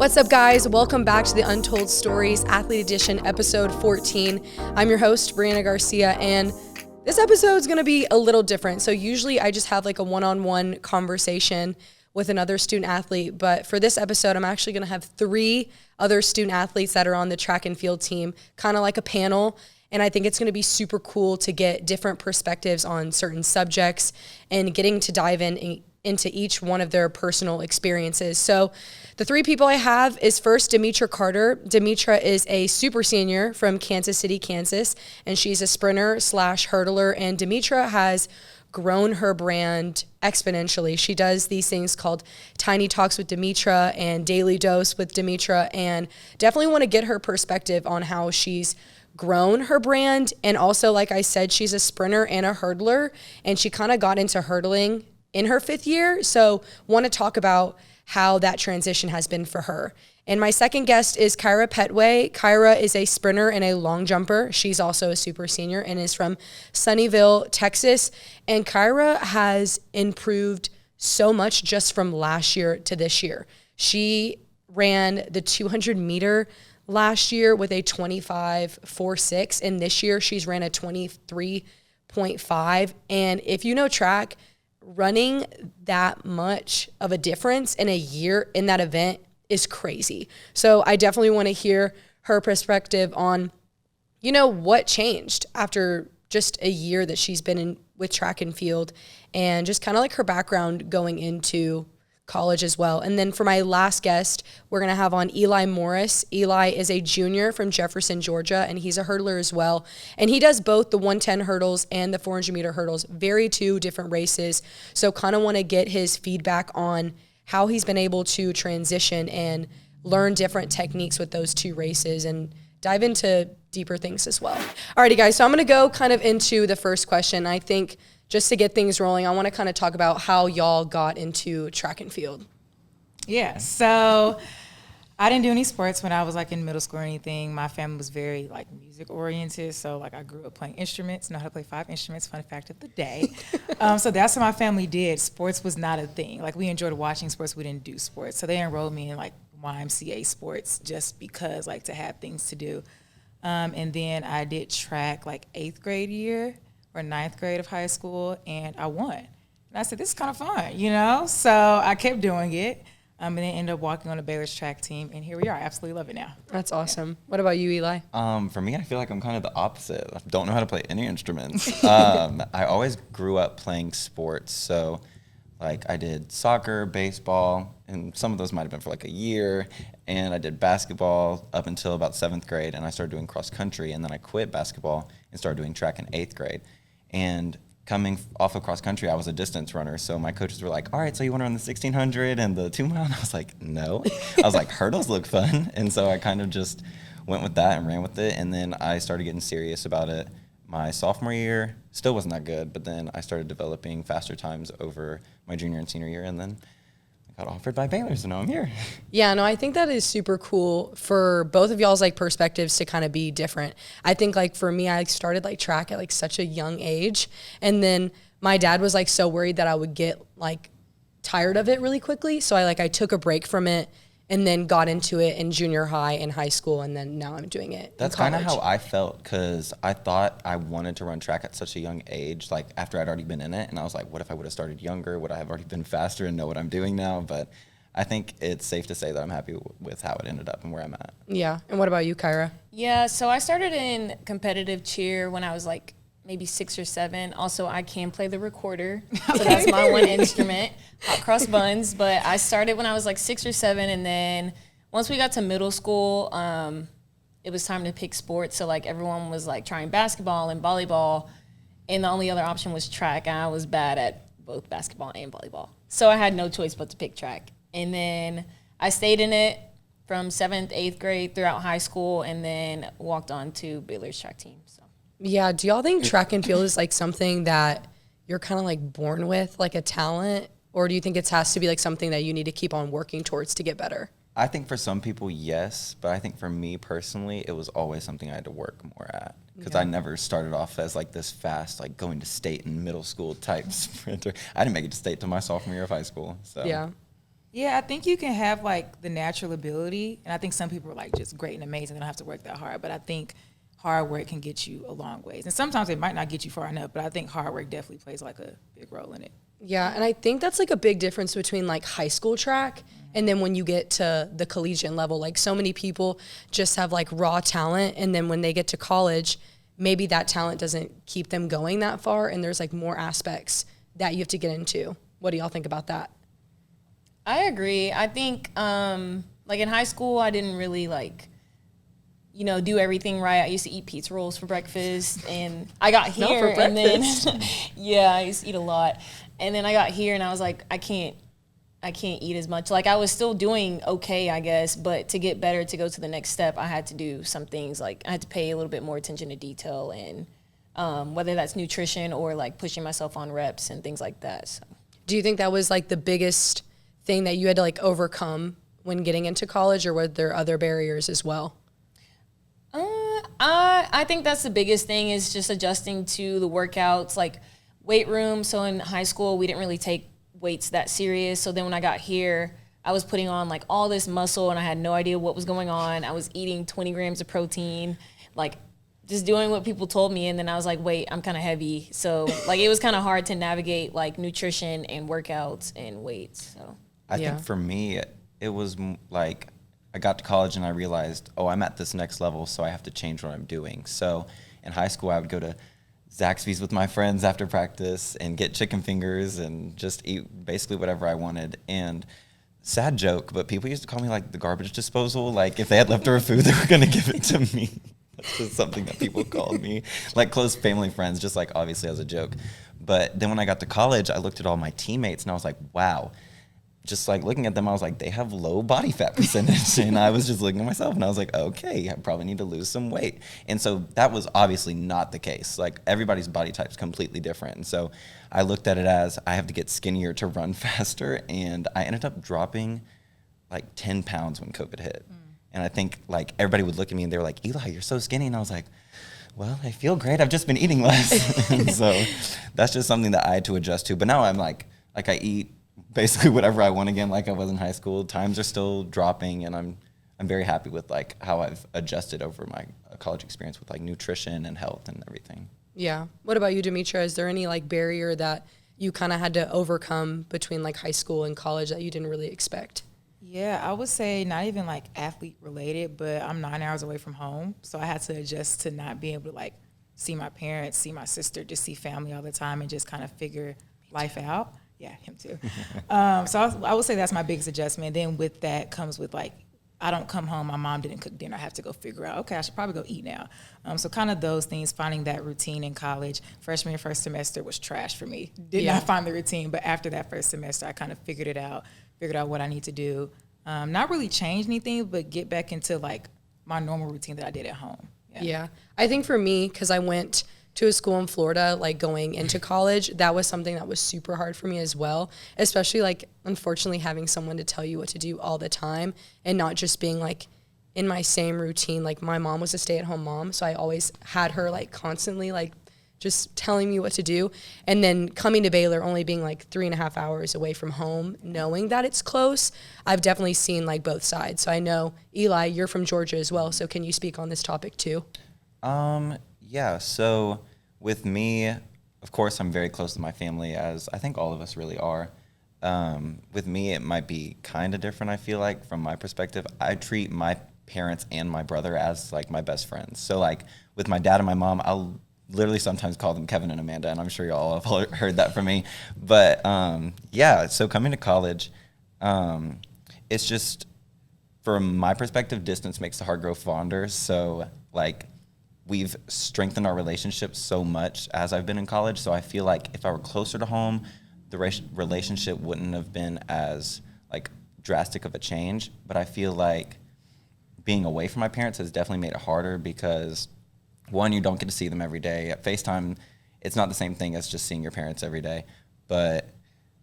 What's up, guys? Welcome back to the Untold Stories Athlete Edition, episode 14. I'm your host, Briana Garcia, and this episode is going to be a little different. So usually I just have like a one-on-one conversation with another student athlete, but for this episode, I'm actually going to have 3 other student athletes that are on the track and field team, kind of like a panel. And I think it's going to be super cool to get different perspectives on certain subjects and getting to dive into each one of their personal experiences. So the 3 people I have is first Demitra Carter. Demitra is a super senior from Kansas City, Kansas, and she's a sprinter / hurdler. And Demitra has grown her brand exponentially. She does these things called Tiny Talks with Demitra and Daily Dose with Demitra, and definitely want to get her perspective on how she's grown her brand. And also, like I said, she's a sprinter and a hurdler, and she kind of got into hurdling in her 5th year. So want to talk about how that transition has been for her. And my second guest is Caira Pettway. Caira is a sprinter and a long jumper. She's also a super senior and is from Sunnyvale, Texas. And Caira has improved so much just from last year to this year. She ran the 200 meter last year with a 25.46, and this year she's ran a 23.5. And if you know track, running that much of a difference in a year in that event is crazy. So I definitely want to hear her perspective on, what changed after just a year that she's been in with track and field, and just kind of like her background going into college as well. And then for my last guest, we're going to have on Eli Morris. Eli is a junior from Jefferson, Georgia, and he's a hurdler as well. And he does both the 110 hurdles and the 400 meter hurdles, very 2 different races. So kind of want to get his feedback on how he's been able to transition and learn different techniques with those 2 races and dive into deeper things as well. Alrighty, guys, so I'm going to go kind of into the first question. I think just to get things rolling, I want to kind of talk about how y'all got into track and field. Yeah, so I didn't do any sports when I was in middle school or anything. My family was very music oriented. So I grew up playing instruments, know how to play 5 instruments, fun fact of the day. So that's what my family did. Sports was not a thing. We enjoyed watching sports, we didn't do sports. So they enrolled me in YMCA sports just because to have things to do. And then I did track 8th grade year or 9th grade of high school, and I won. And I said, this is kind of fun, So I kept doing it, and then ended up walking on the Baylor track team, and here we are. I absolutely love it now. That's awesome. Yeah. What about you, Eli? For me, I feel like I'm kind of the opposite. I don't know how to play any instruments. I always grew up playing sports, so I did soccer, baseball, and some of those might have been for a year, and I did basketball up until about 7th grade, and I started doing cross country, and then I quit basketball and started doing track in 8th grade. And coming off of cross country, I was a distance runner, so my coaches were like, all right, so you want to run the 1600 and the 2 mile? And I was like, no. I was like, hurdles look fun, and so I kind of just went with that and ran with it, and then I started getting serious about it. My sophomore year still wasn't that good, but then I started developing faster times over my junior and senior year, and then I got offered by Baylor, so now I'm here. Yeah, no, I think that is super cool for both of y'all's perspectives to kind of be different. I think for me, I started track at such a young age, and then my dad was so worried that I would get tired of it really quickly, so I took a break from it and then got into it in junior high and high school, and then now I'm doing it. That's kind of how I felt, because I thought I wanted to run track at such a young age, after I'd already been in it, and I was like, what if I would have started younger? Would I have already been faster and know what I'm doing now? But I think it's safe to say that I'm happy with how it ended up and where I'm at. Yeah, and what about you, Caira? Yeah, so I started in competitive cheer when I was maybe 6 or 7. Also, I can play the recorder, so that's my one instrument, hot cross buns. But I started when I was 6 or 7, and then once we got to middle school, it was time to pick sports. So everyone was trying basketball and volleyball, and the only other option was track, and I was bad at both basketball and volleyball. So I had no choice but to pick track. And then I stayed in it from 7th, 8th grade throughout high school, and then walked on to Baylor's track team. So. Yeah, do y'all think track and field is something that you're kind of born with, a talent, or do you think it has to be something that you need to keep on working towards to get better? I think for some people, yes, but I think for me personally, it was always something I had to work more at, because I never started off as this fast, going to state in middle school type sprinter. I didn't make it to state till my sophomore year of high school. So. Yeah. Yeah, I think you can have like the natural ability, and I think some people are like just great and amazing. They don't have to work that hard, but I think hard work can get you a long ways. And sometimes it might not get you far enough, but I think hard work definitely plays like a big role in it. Yeah, and I think that's like a big difference between like high school track and then when you get to the collegiate level. Like so many people just have like raw talent, and then when they get to college, maybe that talent doesn't keep them going that far, and there's like more aspects that you have to get into. What do y'all think about that? I agree. I think like in high school, I didn't really like, do everything right. I used to eat pizza rolls for breakfast, and I got here Not for and then breakfast. yeah, I used to eat a lot. And then I got here and I was like, I can't eat as much. Like I was still doing okay, I guess, but to get better, to go to the next step, I had to do some things. Like I had to pay a little bit more attention to detail, and whether that's nutrition or like pushing myself on reps and things like that. So. Do you think that was like the biggest thing that you had to like overcome when getting into college, or were there other barriers as well? I think that's the biggest thing, is just adjusting to the workouts, like weight room. So in high school, we didn't really take weights that serious. So then when I got here, I was putting on like all this muscle and I had no idea what was going on. I was eating 20 grams of protein, like just doing what people told me. And then I was like, wait, I'm kind of heavy. So like it was kind of hard to navigate like nutrition and workouts and weights. So I think for me, it was like I got to college and I realized, oh, I'm at this next level, so I have to change what I'm doing. So in high school, I would go to Zaxby's with my friends after practice and get chicken fingers and just eat basically whatever I wanted. And sad joke, but people used to call me like the garbage disposal. Like if they had leftover food, they were going to give it to me. That's just something that people called me, like close family friends, just like obviously as a joke. But then when I got to college, I looked at all my teammates and I was like, wow. Just like looking at them, I was like, they have low body fat percentage. And I was just looking at myself and I was like, okay, I probably need to lose some weight. And so that was obviously not the case. Like everybody's body type is completely different. And so I looked at it as I have to get skinnier to run faster. And I ended up dropping like 10 pounds when COVID hit. And I think like everybody would look at me and they were like, Eli, you're so skinny. And I was like, well, I feel great. I've just been eating less. And so that's just something that I had to adjust to. But now I'm like I eat basically whatever I want again, like I was in high school. Times are still dropping, and I'm very happy with like how I've adjusted over my college experience with like nutrition and health and everything. Yeah. What about you, Demitra? Is there any like barrier that you kind of had to overcome between like high school and college that you didn't really expect? Yeah, I would say not even like athlete related, but I'm 9 hours away from home. So I had to adjust to not being able to like see my parents, see my sister, just see family all the time and just kind of figure life out. Yeah, him too. So I would say that's my biggest adjustment. Then with that comes with like, I don't come home, my mom didn't cook dinner. I have to go figure out, okay, I should probably go eat now. So kind of those things, finding that routine in college. Freshman and first semester was trash for me. Did not find the routine, but after that first semester, I kind of figured out what I need to do. Not really change anything, but get back into like my normal routine that I did at home. Yeah. I think for me, because I went to a school in Florida, like going into college, that was something that was super hard for me as well, especially like unfortunately having someone to tell you what to do all the time and not just being like in my same routine. Like my mom was a stay-at-home mom, so I always had her like constantly like just telling me what to do. And then coming to Baylor, only being like 3.5 hours away from home, knowing that it's close, I've definitely seen like both sides. So I know, Eli, you're from Georgia as well, so can you speak on this topic too? Yeah, so with me, of course, I'm very close to my family, as I think all of us really are. With me, it might be kind of different, I feel like, from my perspective. I treat my parents and my brother as, like, my best friends. So, like, with my dad and my mom, I'll literally sometimes call them Kevin and Amanda, and I'm sure you all have heard that from me. But, yeah, so coming to college, it's just, from my perspective, distance makes the heart grow fonder. So, like, we've strengthened our relationship so much as I've been in college. So I feel like if I were closer to home, the relationship wouldn't have been as like drastic of a change. But I feel like being away from my parents has definitely made it harder because one, you don't get to see them every day. At FaceTime, it's not the same thing as just seeing your parents every day. But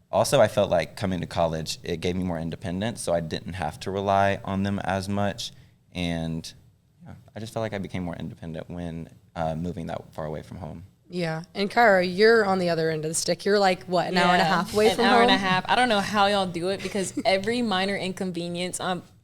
also I felt like coming to college, it gave me more independence. So I didn't have to rely on them as much. And I just felt like I became more independent when moving that far away from home. Yeah. And Caira, you're on the other end of the stick. You're like, what, an hour and a half away from home? An hour and a half. I don't know how y'all do it because every minor inconvenience,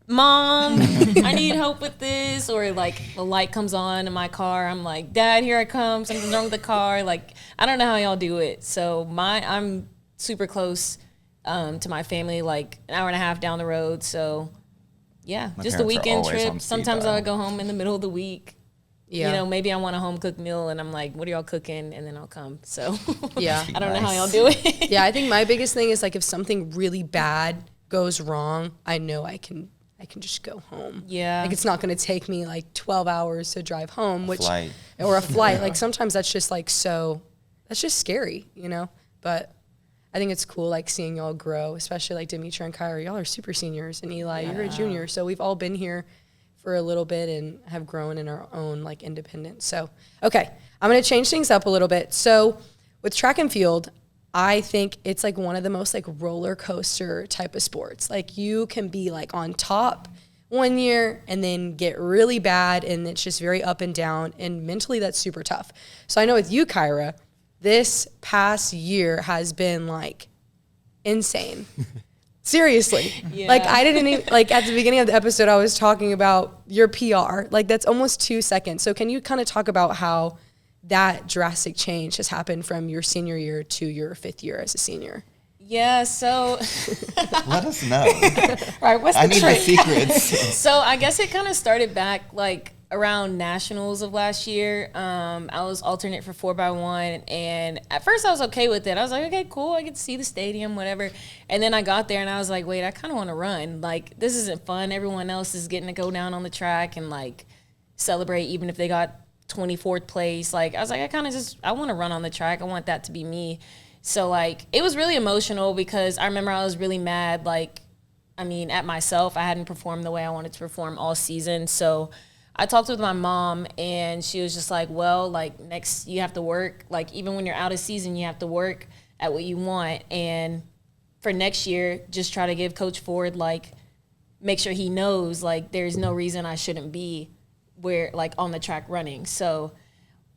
Mom, I need help with this. Or like the light comes on in my car. I'm like, Dad, here I come. Something's wrong with the car. Like, I don't know how y'all do it. So I'm super close to my family, like an hour and a half down the road. So yeah, My just a parents are weekend always trip. on speed Sometimes dial. I'll go home in the middle of the week. Yeah. You know, maybe I want a home cooked meal and I'm like, what are y'all cooking? And then I'll come. So Yeah. I don't know how y'all do it. Yeah, I think my biggest thing is like if something really bad goes wrong, I know I can just go home. Yeah. Like it's not going to take me like 12 hours to drive home, Flight. or a flight. Like sometimes that's just like that's just scary, you know? But I think it's cool like seeing y'all grow, especially like Demitra and Caira. Y'all are super seniors, and Eli, you're a junior. So we've all been here for a little bit and have grown in our own like independence. So, okay, I'm going to change things up a little bit. So with track and field, I think it's like one of the most like roller coaster type of sports. Like you can be like on top one year and then get really bad, and it's just very up and down, and mentally that's super tough. So I know with you, Caira, this past year has been like insane. Seriously. Yeah. Like I didn't even, like at the beginning of the episode, I was talking about your PR. Like that's almost 2 seconds. So can you kind of talk about how that drastic change has happened from your senior year to your 5th year as a senior? Yeah, so Let us know. Right, what's the I need the trick? secrets. so I guess it kind of started back like around nationals of last year. I was alternate for 4x1, and at first I was okay with it. I was like, okay, cool, I get to see the stadium, whatever. And then I got there and I was like, wait, I kind of want to run. Like this isn't fun. Everyone else is getting to go down on the track and like celebrate, even if they got 24th place. Like I was like, I want to run on the track. I want that to be me. So like it was really emotional because I remember I was really mad, like at myself. I hadn't performed the way I wanted to perform all season. So I talked with my mom and she was just like, well, like next you have to work. Like even when you're out of season, you have to work at what you want. And for next year, just try to give Coach Ford, like make sure he knows like there's no reason I shouldn't be where like on the track running. So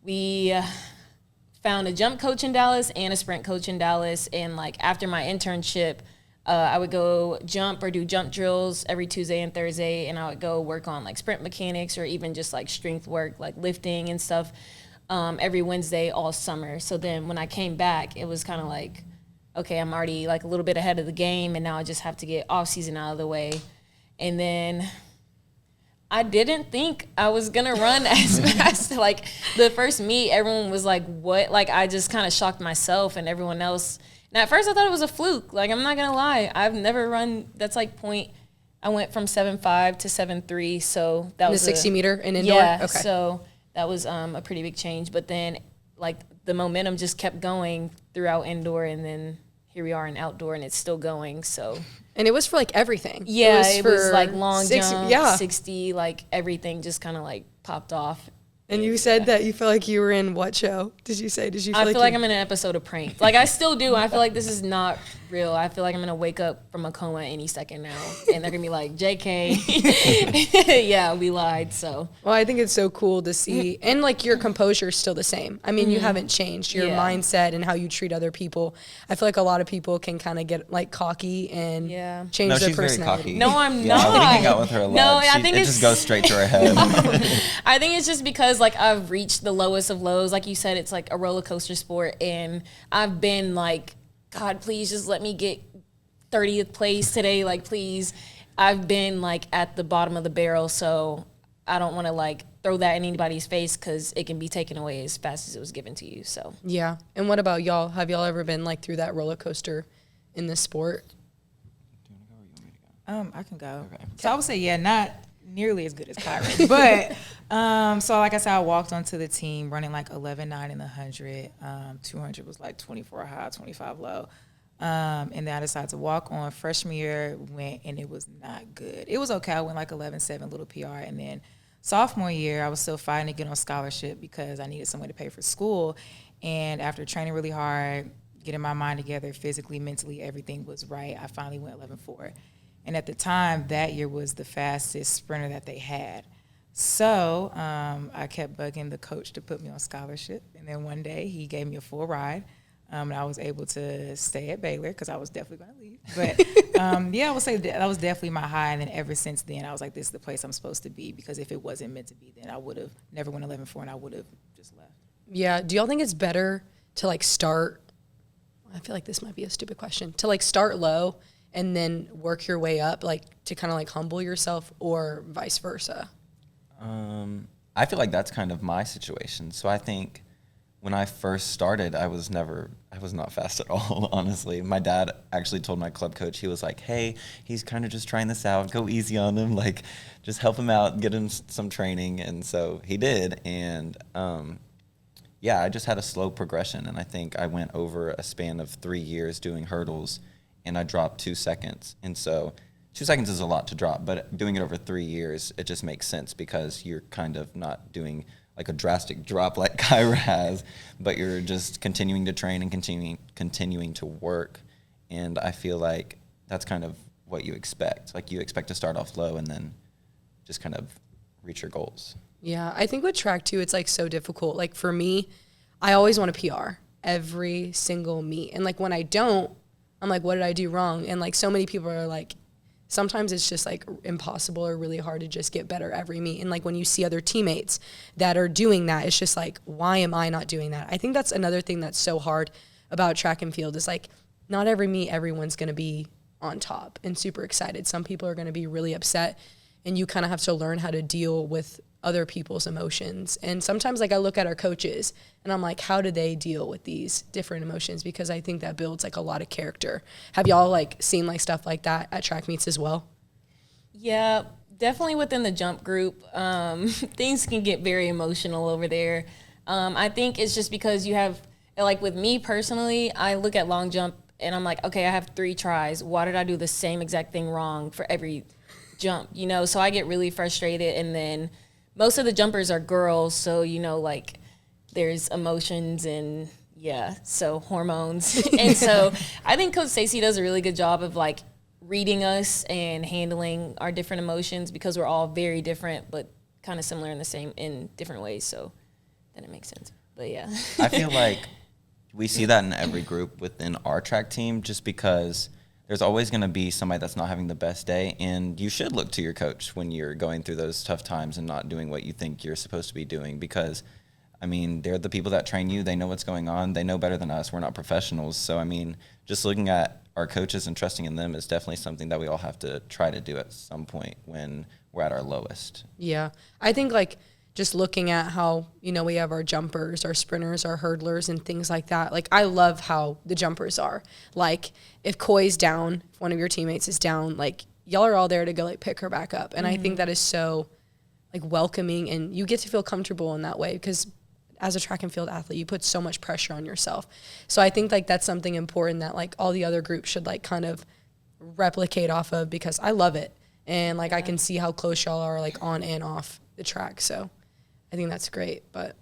we found a jump coach in Dallas and a sprint coach in Dallas. And like after my internship, I would go jump or do jump drills every Tuesday and Thursday, and I would go work on like sprint mechanics or even just like strength work, like lifting and stuff, every Wednesday all summer. So then when I came back, it was kind of like, okay, I'm already like a little bit ahead of the game, and now I just have to get off season out of the way. And then I didn't think I was gonna run as fast. Like the first meet, everyone was like, what? Like I just kind of shocked myself and everyone else. And at first I thought it was a fluke. Like I'm not gonna lie, I've never run, that's like point, I went from 7.5 to 7.3. So that was the 60 meter in indoor? Yeah, Okay. so that was a pretty big change. But then like the momentum just kept going throughout indoor, and then here we are in outdoor and it's still going, so. And it was for like everything. Yeah, it was like long 60, jump, yeah. 60, like everything just kind of like popped off. And you said that you feel like you were in what show? Did you say? Did you feel I feel like you- I'm in an episode of Prank. Like I still do. I feel like this is not real. I feel like I'm gonna wake up from a coma any second now, and they're gonna be like, "JK, yeah, we lied." So Well, I think it's so cool to see, and like your composure is still the same. I mean, you haven't changed your Yeah. mindset and how you treat other people. I feel like a lot of people can kind of get like cocky and Yeah. change No, their she's very personality. cocky. No, I'm Yeah, not. we hang out with her a lot. No, I think it it's just goes straight to her head. I think it's just because like I've reached the lowest of lows. Like you said, it's like a roller coaster sport, and I've been like, God, please just let me get 30th place today. Like, please. I've been like at the bottom of the barrel, so I don't want to like throw that in anybody's face because it can be taken away as fast as it was given to you. So Yeah. And what about y'all? Have y'all ever been like through that roller coaster in this sport? I can go. Okay. So I would say, yeah, not nearly as good as Caira. But so like I said, I walked onto the team running like 11.9 in the 100. 200 was like 24 high, 25 low. And then I decided to walk on. Freshman year went, and it was not good. It was okay. I went like 11.7, little PR. And then sophomore year, I was still fighting to get on scholarship because I needed some way to pay for school. And after training really hard, getting my mind together physically, mentally, everything was right, I finally went 11.4. And at the time, that year was the fastest sprinter that they had. So I kept bugging the coach to put me on scholarship. And then one day he gave me a full ride. And I was able to stay at Baylor because I was definitely going to leave. But yeah, I would say that was definitely my high. And then ever since then, I was like, this is the place I'm supposed to be, because if it wasn't meant to be, then I would have never went 11-4 and I would have just left. Yeah. Do y'all think it's better to like start, I feel like this might be a stupid question, to like start low and then work your way up, like to kind of like humble yourself, or vice versa? I feel like that's kind of my situation. So I think when I first started, I was not fast at all, honestly. My dad actually told my club coach, he was like, hey, he's kind of just trying this out. Go easy on him. Like, just help him out, get him some training. And so he did. And yeah, I just had a slow progression. And I think I went over a span of 3 years doing hurdles, and I dropped 2 seconds. And so 2 seconds is a lot to drop, but doing it over 3 years, it just makes sense, because you're kind of not doing like a drastic drop like Caira has, but you're just continuing to train and continuing to work. And I feel like that's kind of what you expect. Like, you expect to start off low and then just kind of reach your goals. Yeah, I think with track too, it's like so difficult. Like for me, I always want a PR every single meet. And like when I don't, I'm like, what did I do wrong? And like so many people are like, sometimes it's just like impossible or really hard to just get better every meet. And like when you see other teammates that are doing that, it's just like, why am I not doing that? I think that's another thing that's so hard about track and field, is like not every meet everyone's going to be on top and super excited. Some people are going to be really upset, and you kind of have to learn how to deal with other people's emotions. And sometimes like I look at our coaches and I'm like, how do they deal with these different emotions? Because I think that builds like a lot of character. Have y'all like seen like stuff like that at track meets as well? Yeah, definitely within the jump group. Things can get very emotional over there. I think it's just because you have, like with me personally, I look at long jump and I'm like, okay, I have 3 tries. Why did I do the same exact thing wrong for every jump? You know, so I get really frustrated. And then most of the jumpers are girls, so, you know, like there's emotions and, yeah, so hormones. And so I think Coach Stacey does a really good job of, like, reading us and handling our different emotions, because we're all very different but kind of similar in different ways, so then it makes sense. But, yeah. I feel like we see that in every group within our track team, just because there's always going to be somebody that's not having the best day, and you should look to your coach when you're going through those tough times and not doing what you think you're supposed to be doing, because, I mean, they're the people that train you. They know what's going on. They know better than us. We're not professionals. So, I mean, just looking at our coaches and trusting in them is definitely something that we all have to try to do at some point when we're at our lowest. Yeah. I think like just looking at how, you know, we have our jumpers, our sprinters, our hurdlers, and things like that. Like, I love how the jumpers are. Like, if Koi's down, if one of your teammates is down, like, y'all are all there to go, like, pick her back up. And I think that is so, like, welcoming, and you get to feel comfortable in that way, because as a track and field athlete, you put so much pressure on yourself. So I think, like, that's something important that, like, all the other groups should, like, kind of replicate off of, because I love it. And, like, I can see how close y'all are, like, on and off the track. So I think that's great. But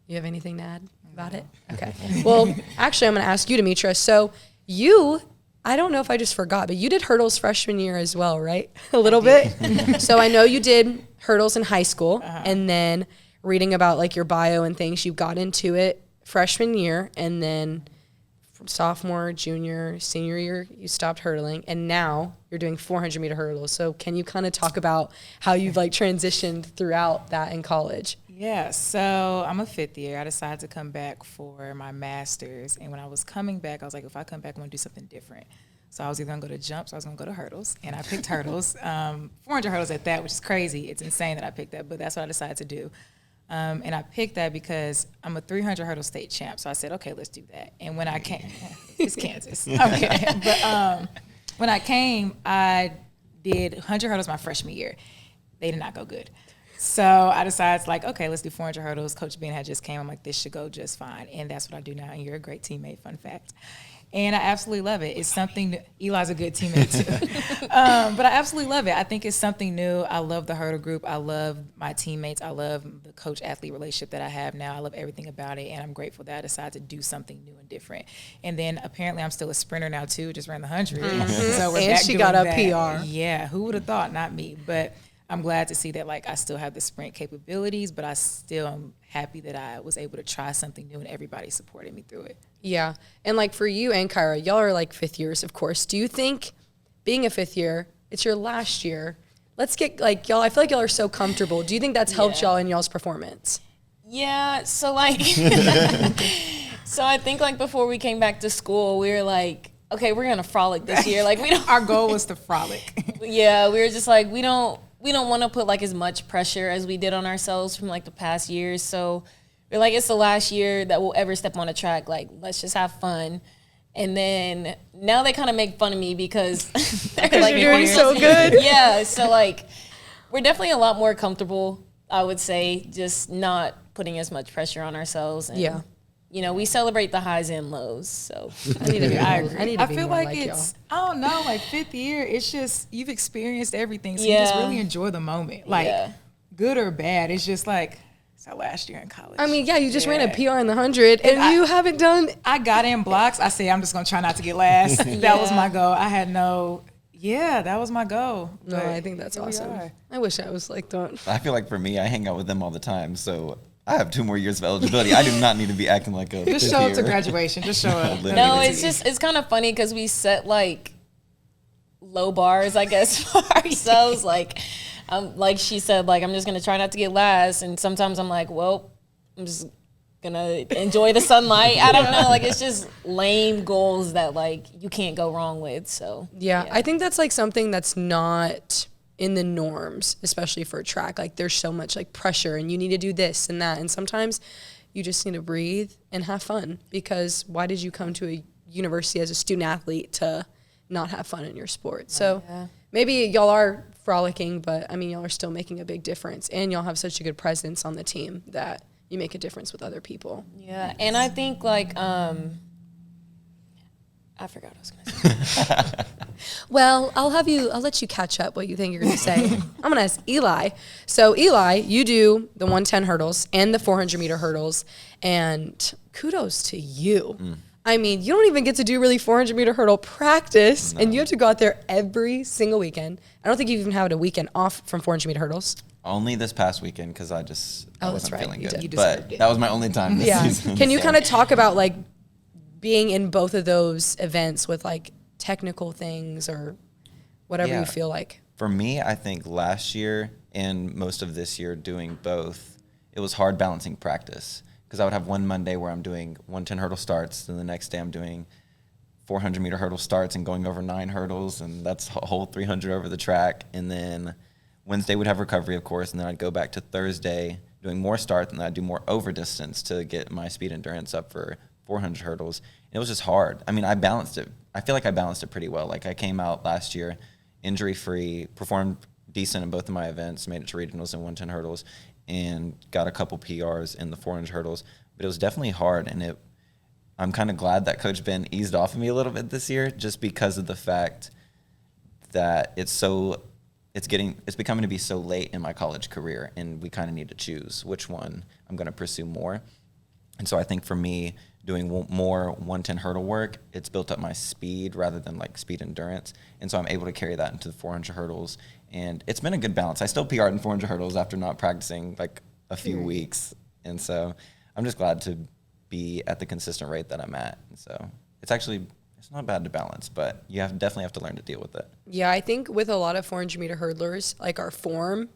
you have anything to add about it? Okay. Well, actually, I'm going to ask you, Demitra. So you, I don't know if I just forgot, but you did hurdles freshman year as well, right? A little bit. So I know you did hurdles in high school, and then reading about like your bio and things, you got into it freshman year, and then from sophomore, junior, senior year, you stopped hurdling, and now you're doing 400-meter hurdles. So can you kind of talk about how you've like transitioned throughout that in college? Yeah, so I'm a 5th year. I decided to come back for my master's, and when I was coming back, I was like, if I come back, I want to do something different. So I was either going to go to jumps or I was going to go to hurdles, and I picked hurdles, 400 hurdles at that, which is crazy. It's insane that I picked that, but that's what I decided to do. And I picked that because I'm a 300 hurdle state champ. So I said, okay, let's do that. And when I came, it's Kansas. Okay. But when I came, I did 100 hurdles my freshman year. They did not go good. So I decided, like, okay, let's do 400 hurdles. Coach Ben had just came. I'm like, this should go just fine. And that's what I do now. And you're a great teammate, fun fact. And I absolutely love it. It's something new. Eli's a good teammate too. But I absolutely love it. I think it's something new. I love the hurdle group. I love my teammates. I love the coach-athlete relationship that I have now. I love everything about it. And I'm grateful that I decided to do something new and different. And then apparently I'm still a sprinter now too, just ran the 100. So we're and back she doing got a that. PR. Yeah, who would have thought? Not me. But I'm glad to see that, like, I still have the sprint capabilities, but I still am happy that I was able to try something new and everybody supported me through it. Yeah. And like for you and Caira, y'all are like fifth years, of course. Do you think being a fifth year, it's your last year, let's get like y'all, I feel like y'all are so comfortable. Do you think that's helped y'all in y'all's performance? Yeah, so like, so I think like before we came back to school, we were like, okay, we're gonna frolic this year. Like we don't. Our goal was to frolic. Yeah, we were just like, we don't want to put like as much pressure as we did on ourselves from like the past years. So we're like, it's the last year that we'll ever step on a track. Like, let's just have fun. And then now they kind of make fun of me because they're like, you're doing so good. Yeah, so like, we're definitely a lot more comfortable, I would say, just not putting as much pressure on ourselves. And, Yeah. you know, we celebrate the highs and lows. So I need to be I more, agree. I need to I be feel more like like it's, y'all. I don't know, like fifth year, it's just, you've experienced everything. So you just Yeah. really enjoy the moment. Like, Yeah. good or bad, it's just like, it's our last year in college. I mean, yeah, you just ran a Yeah. PR in the 100 and you haven't done. I got in blocks. I said, I'm just going to try not to get last. That was my goal. I had that was my goal. No, But I think that's here we awesome. are. I wish I was like that. I feel like for me, I hang out with them all the time, so I have 2 more years of eligibility. I do not need to be acting like a Just fifth show up to year. graduation. Just show up. Literally. No, it's kind of funny because we set like low bars, I guess, for ourselves. Like she said, like I'm just gonna try not to get last, and sometimes I'm like, well, I'm just gonna enjoy the sunlight. I don't know, like it's just lame goals that like you can't go wrong with. So Yeah, I think that's like something that's not in the norms, especially for a track. Like there's so much like pressure and you need to do this and that. And sometimes you just need to breathe and have fun, because why did you come to a university as a student athlete to not have fun in your sport? So maybe y'all are frolicking, but I mean, y'all are still making a big difference, and y'all have such a good presence on the team that you make a difference with other people. yeah, and I think like I forgot what I was gonna say. Well, I'll let you catch up what you think you're going to say. I'm going to ask Eli. So, Eli, you do the 110 hurdles and the 400-meter hurdles, and kudos to you. I mean, you don't even get to do really 400-meter hurdle practice, and you have to go out there every single weekend. I don't think you even had a weekend off from 400-meter hurdles. Only this past weekend because I wasn't right. feeling You good. did. You But deserved it. that was my only time this Yeah. season. Can you so. kind of talk about, like, being in both of those events with, like, technical things or whatever Yeah. you feel like? For me, I think last year and most of this year doing both, it was hard balancing practice, because I would have one Monday where I'm doing 110 hurdle starts, then the next day I'm doing 400-meter hurdle starts and going over 9 hurdles, and that's a whole 300 over the track. And then Wednesday would have recovery, of course, and then I'd go back to Thursday doing more starts, and then I'd do more over distance to get my speed endurance up for 400 hurdles. And it was just hard. I mean, I balanced it. I feel like I balanced it pretty well. Like, I came out last year injury-free, performed decent in both of my events, made it to regionals and 110 hurdles, and got a couple PRs in the 400 hurdles. But it was definitely hard, and I'm kind of glad that Coach Ben eased off of me a little bit this year, just because of the fact that it's becoming to be so late in my college career, and we kind of need to choose which one I'm going to pursue more. And so I think for me, doing more 110 hurdle work, it's built up my speed rather than like speed endurance. And so I'm able to carry that into the 400 hurdles. And it's been a good balance. I still PR'd in 400 hurdles after not practicing like a few weeks. And so I'm just glad to be at the consistent rate that I'm at. And so it's not bad to balance, but you definitely have to learn to deal with it. Yeah, I think with a lot of 400-meter hurdlers, like our form,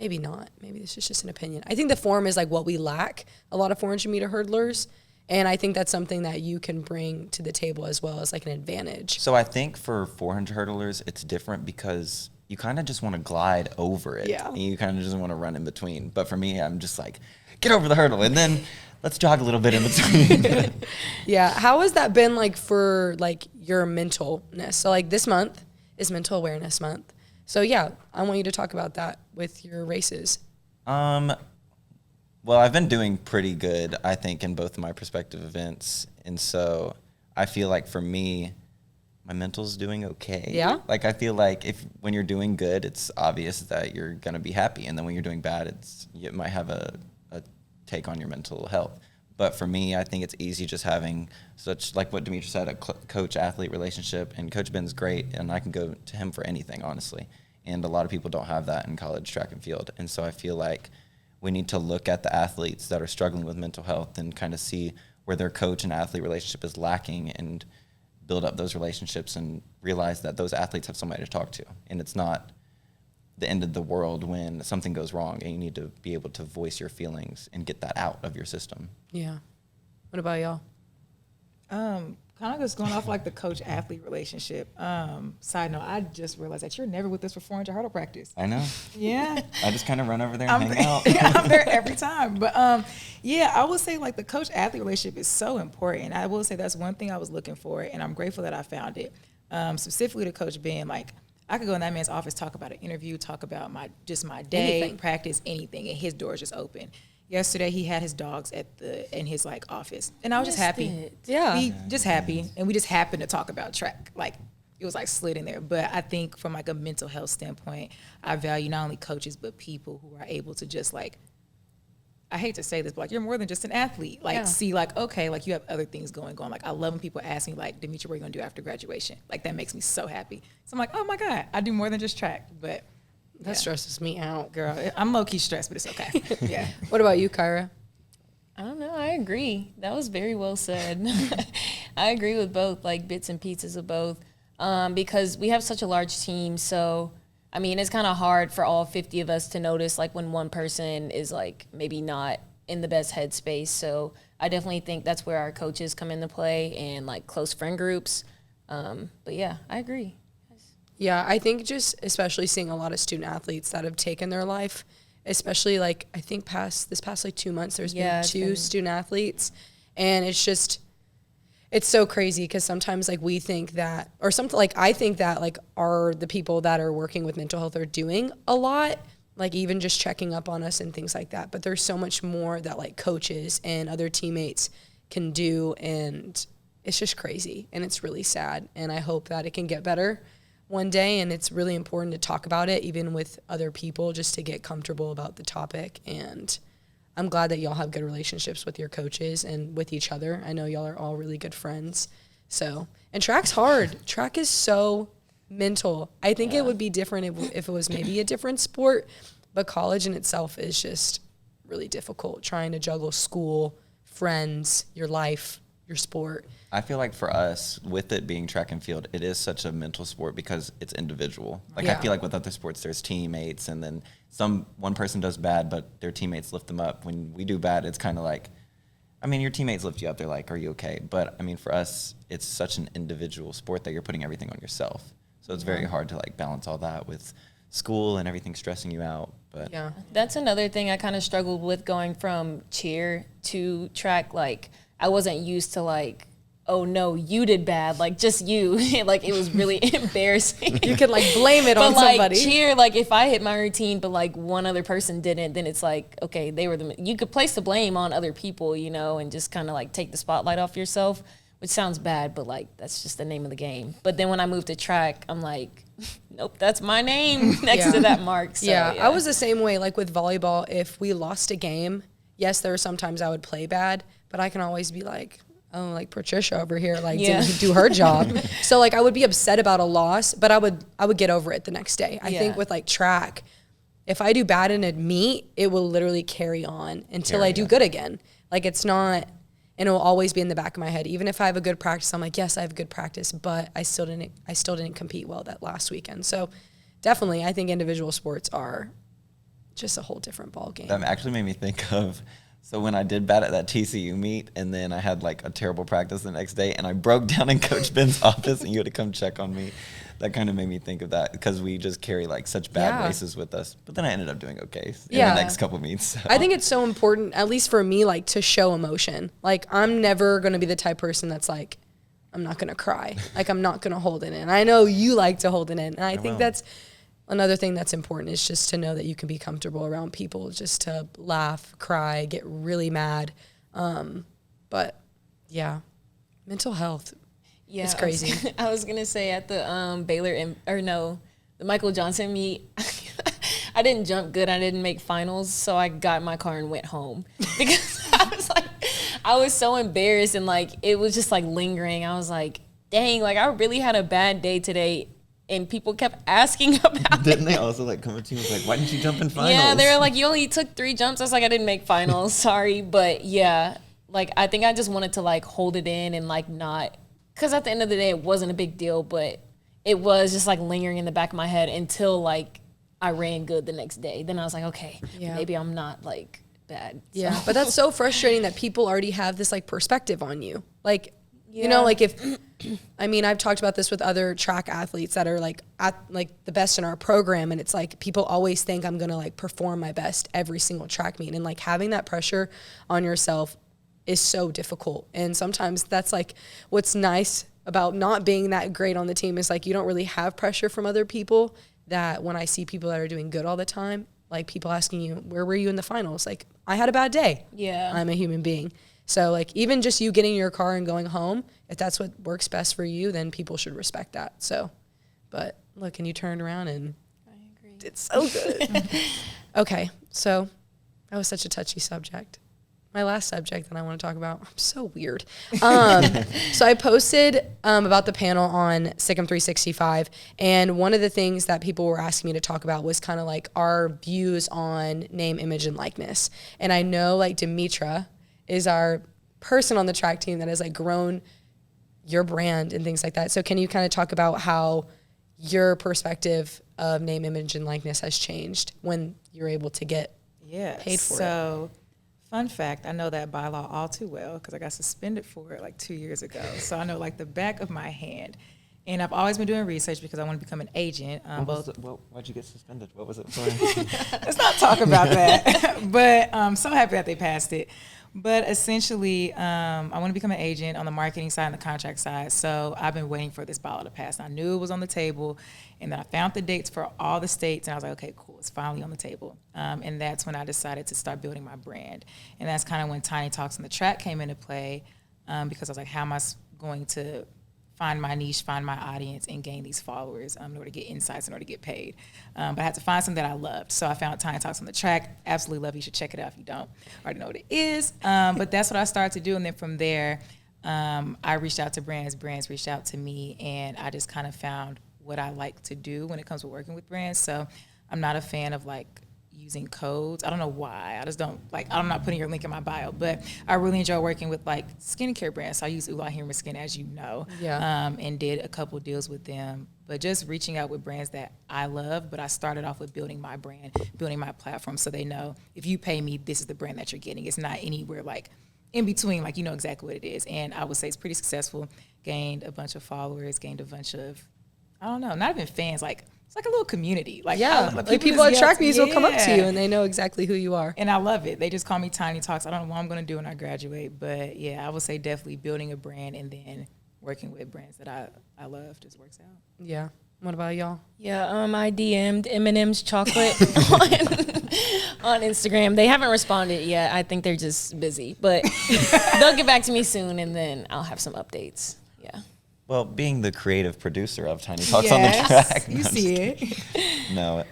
maybe not. Maybe this is just an opinion. I think the form is like what we lack, a lot of 400-meter hurdlers. And I think that's something that you can bring to the table as well as like an advantage. So I think for 400 hurdlers, it's different because you kind of just want to glide over it. Yeah. And you kind of just want to run in between. But for me, I'm just like, get over the hurdle and then let's jog a little bit in between. Yeah. How has that been like for like your mentalness? So like this month is Mental Awareness Month. So yeah, I want you to talk about that with your races. Well, I've been doing pretty good, I think, in both of my prospective events. And so I feel like for me, my mental's doing okay. Yeah? Like, I feel like when you're doing good, it's obvious that you're going to be happy. And then when you're doing bad, you might have a take on your mental health. But for me, I think it's easy just having such, like what Demitra said, a coach-athlete relationship. And Coach Ben's great, and I can go to him for anything, honestly. And a lot of people don't have that in college track and field. And so I feel like we need to look at the athletes that are struggling with mental health and kind of see where their coach and athlete relationship is lacking and build up those relationships and realize that those athletes have somebody to talk to. And it's not the end of the world when something goes wrong, and you need to be able to voice your feelings and get that out of your system. Yeah. What about y'all? Kind of just going off like the coach-athlete relationship. Side note, I just realized that you're never with us for 400 hurdle practice. I know. Yeah. I just kind of run over there and hang out. I'm there every time. But yeah, I would say like the coach-athlete relationship is so important. I will say that's one thing I was looking for, and I'm grateful that I found it. Specifically to Coach Ben, like I could go in that man's office, talk about an interview, talk about my day, Anything. practice, anything, and his door's just open. Yesterday, he had his dogs in his like office, and I was just happy. Yeah. We just happy, and we just happened to talk about track. Like it was like slid in there. But I think from like a mental health standpoint, I value not only coaches but people who are able to just like, I hate to say this, but like you're more than just an athlete. Like see, like okay, like you have other things going on. Like I love when people ask me like, Demitra, what are you gonna do after graduation? Like that makes me so happy. So I'm like, oh my God, I do more than just track, but. That stresses me out. Girl, I'm low-key stressed, but it's okay. Yeah. What about you, Caira? I don't know. I agree. That was very well said. I agree with both, like bits and pieces of both, because we have such a large team. So, I mean, it's kind of hard for all 50 of us to notice, like, when one person is, like, maybe not in the best headspace. So I definitely think that's where our coaches come into play and, like, close friend groups. But, yeah, I agree. Yeah, I think just especially seeing a lot of student athletes that have taken their life, especially like I think this past like 2 months, there's been two student athletes, and it's so crazy because sometimes like we think that, or something like I think that like are the people that are working with mental health are doing a lot, like even just checking up on us and things like that. But there's so much more that like coaches and other teammates can do, and it's just crazy and it's really sad. And I hope that it can get better one day, and it's really important to talk about it even with other people just to get comfortable about the topic. And I'm glad that y'all have good relationships with your coaches and with each other. I know y'all are all really good friends. So, and track's hard. Track is so mental. I think it would be different if it was maybe a different sport, but college in itself is just really difficult trying to juggle school, friends, your life, your sport. I feel like for us, with it being track and field, it is such a mental sport because it's individual. Like I feel like with other sports, there's teammates, and then one person does bad, but their teammates lift them up. When we do bad, it's kind of like, I mean, your teammates lift you up. They're like, are you okay? But I mean, for us, it's such an individual sport that you're putting everything on yourself. So it's very hard to like balance all that with school and everything stressing you out. But Yeah. That's another thing I kind of struggled with going from cheer to track. Like, I wasn't used to like, oh no, you did bad, like just you. Like it was really embarrassing. You could like blame it on But like somebody. cheer, like if I hit my routine, but like one other person didn't, then it's like, okay, they were you could place the blame on other people, you know, and just kind of like take the spotlight off yourself, which sounds bad, but like that's just the name of the game. But then when I moved to track, I'm like, nope, that's my name next to that mark. So, yeah, I was the same way. Like with volleyball, if we lost a game, yes, there were sometimes I would play bad, but I can always be like, oh, like Patricia over here, like didn't do her job. So like I would be upset about a loss, but I would get over it the next day. I think with like track, if I do bad in a meet, it will literally carry on until I do good again. Like it's not, and it will always be in the back of my head. Even if I have a good practice, I'm like, yes, I have a good practice, but I still didn't compete well that last weekend. So definitely, I think individual sports are just a whole different ball game. that actually made me think of, so when I did bad at that TCU meet, and then I had like a terrible practice the next day, and I broke down in Coach Ben's office, and you had to come check on me. That kind of made me think of that because we just carry like such bad races with us. But then I ended up doing okay in the next couple meets. So. I think it's so important, at least for me, like to show emotion. Like I'm never going to be the type of person that's like, I'm not going to cry. Like I'm not going to hold it in. I know you like to hold it in. And I think that's another thing that's important is just to know that you can be comfortable around people, just to laugh, cry, get really mad. But yeah, mental health. Yeah, it's crazy. I was gonna say at the the Michael Johnson meet, I didn't jump good. I didn't make finals, so I got in my car and went home because I was so embarrassed, and like it was just like lingering. I was like, dang, like I really had a bad day today. and people kept asking about Didn't they also like come up to you and was like, why didn't you jump in finals? Yeah, they were like, you only took 3 jumps. I was like, I didn't make finals. Sorry. But yeah, like, I think I just wanted to like hold it in and like not, because at the end of the day, it wasn't a big deal, but it was just like lingering in the back of my head until like I ran good the next day. Then I was like, okay, maybe I'm not like bad. Yeah, So. but that's so frustrating that people already have this like perspective on you. Like, you know, like if, I mean, I've talked about this with other track athletes that are like at like the best in our program. And it's like, people always think I'm going to like perform my best every single track meet. And like having that pressure on yourself is so difficult. And sometimes that's like what's nice about not being that great on the team is like, you don't really have pressure from other people. That when I see people that are doing good all the time, like people asking you, where were you in the finals? Like, I had a bad day. Yeah. I'm a human being. So like even just you getting in your car and going home, if that's what works best for you, then people should respect that. So, but look, and you turned around and I agree. did so good. Okay, so that was such a touchy subject. My last subject that I want to talk about, I'm so weird. So I posted about the panel on Sikkim 365, and one of the things that people were asking me to talk about was kind of like our views on name, image, and likeness. And I know like Demitra is our person on the track team that has like grown your brand and things like that. So can you kind of talk about how your perspective of name, image, and likeness has changed when you're able to get paid for it? So fun fact, I know that bylaw all too well because I got suspended for it like 2 years ago. So I know like the back of my hand. And I've always been doing research because I want to become an agent. Why'd you get suspended? What was it for? Let's not talk about that. But I'm so happy that they passed it. But essentially, I want to become an agent on the marketing side and the contract side. So I've been waiting for this bylaw to pass. And I knew it was on the table. And then I found the dates for all the states. And I was like, okay, cool. It's finally on the table. And that's when I decided to start building my brand. And that's kind of when Tiny Talks on the Track came into play because I was like, how am I going to find my niche, find my audience, and gain these followers in order to get insights, in order to get paid. But I had to find something that I loved. So I found Tiny Talks on the Track. Absolutely love it. You should check it out if you don't already know what it is. But that's what I started to do. And then from there, I reached out to brands. Brands reached out to me. And I just kind of found what I like to do when it comes to working with brands. So I'm not a fan of like using codes. I don't know why. I just don't like, I'm not putting your link in my bio, but I really enjoy working with like skincare brands. So I use Ula Human Skin, as you know, and did a couple deals with them, but just reaching out with brands that I love. But I started off with building my brand, building my platform. So they know if you pay me, this is the brand that you're getting. It's not anywhere like in between, like, you know exactly what it is. And I would say it's pretty successful. Gained a bunch of followers, gained a bunch of, I don't know, not even fans, like, it's like a little community. Like, like people at track meets will come up to you and they know exactly who you are. And I love it. They just call me Tiny Talks. I don't know what I'm going to do when I graduate. But, yeah, I would say definitely building a brand and then working with brands that I love just works out. Yeah. What about y'all? Yeah, I DM'd M&M's chocolate on Instagram. They haven't responded yet. I think they're just busy. But they'll get back to me soon, and then I'll have some updates. Yeah. Well, being the creative producer of Tiny Talks on the Track. You see it. No,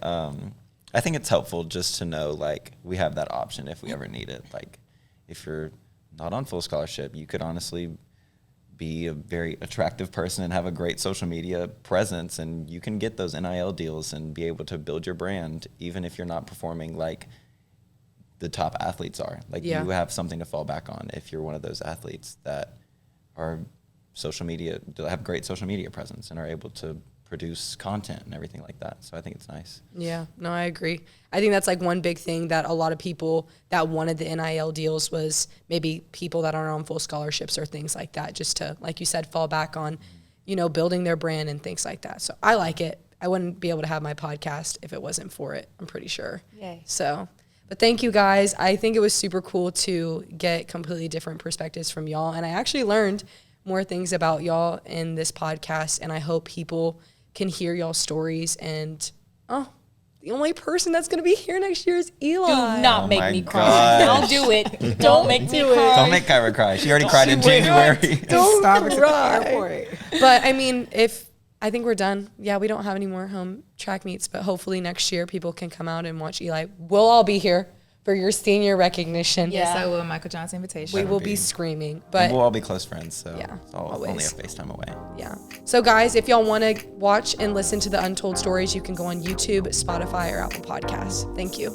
I think it's helpful just to know, like, we have that option if we ever need it. Like, if you're not on full scholarship, you could honestly be a very attractive person and have a great social media presence, and you can get those NIL deals and be able to build your brand even if you're not performing like the top athletes are. Like, you have something to fall back on if you're one of those athletes that are social media, have great social media presence and are able to produce content and everything like that. So I think it's nice. Yeah, no, I agree. I think that's like one big thing that a lot of people that wanted the NIL deals was maybe people that aren't on full scholarships or things like that, just to, like you said, fall back on, you know, building their brand and things like that. So I like it. I wouldn't be able to have my podcast if it wasn't for it, I'm pretty sure. Yay. So, but thank you guys. I think it was super cool to get completely different perspectives from y'all. And I actually learned more things about y'all in this podcast, and I hope people can hear y'all's stories. And the only person that's going to be here next year is Eli. Do not make me cry. Don't do it. Don't make me cry. Don't make Caira cry. She already cried in January. Don't Starbucks cry. at the airport. But I mean, I think we're done. Yeah, we don't have any more home track meets, but hopefully next year people can come out and watch Eli. We'll all be here for your senior recognition. Yeah. Yes, I will. Michael Johnson invitation. We will be be- screaming, And but we'll all be close friends, so Yeah, it's all always. only a FaceTime away. yeah. So guys, if y'all want to watch and listen to the Untold stories, you can go on YouTube, Spotify, or Apple Podcasts. Thank you.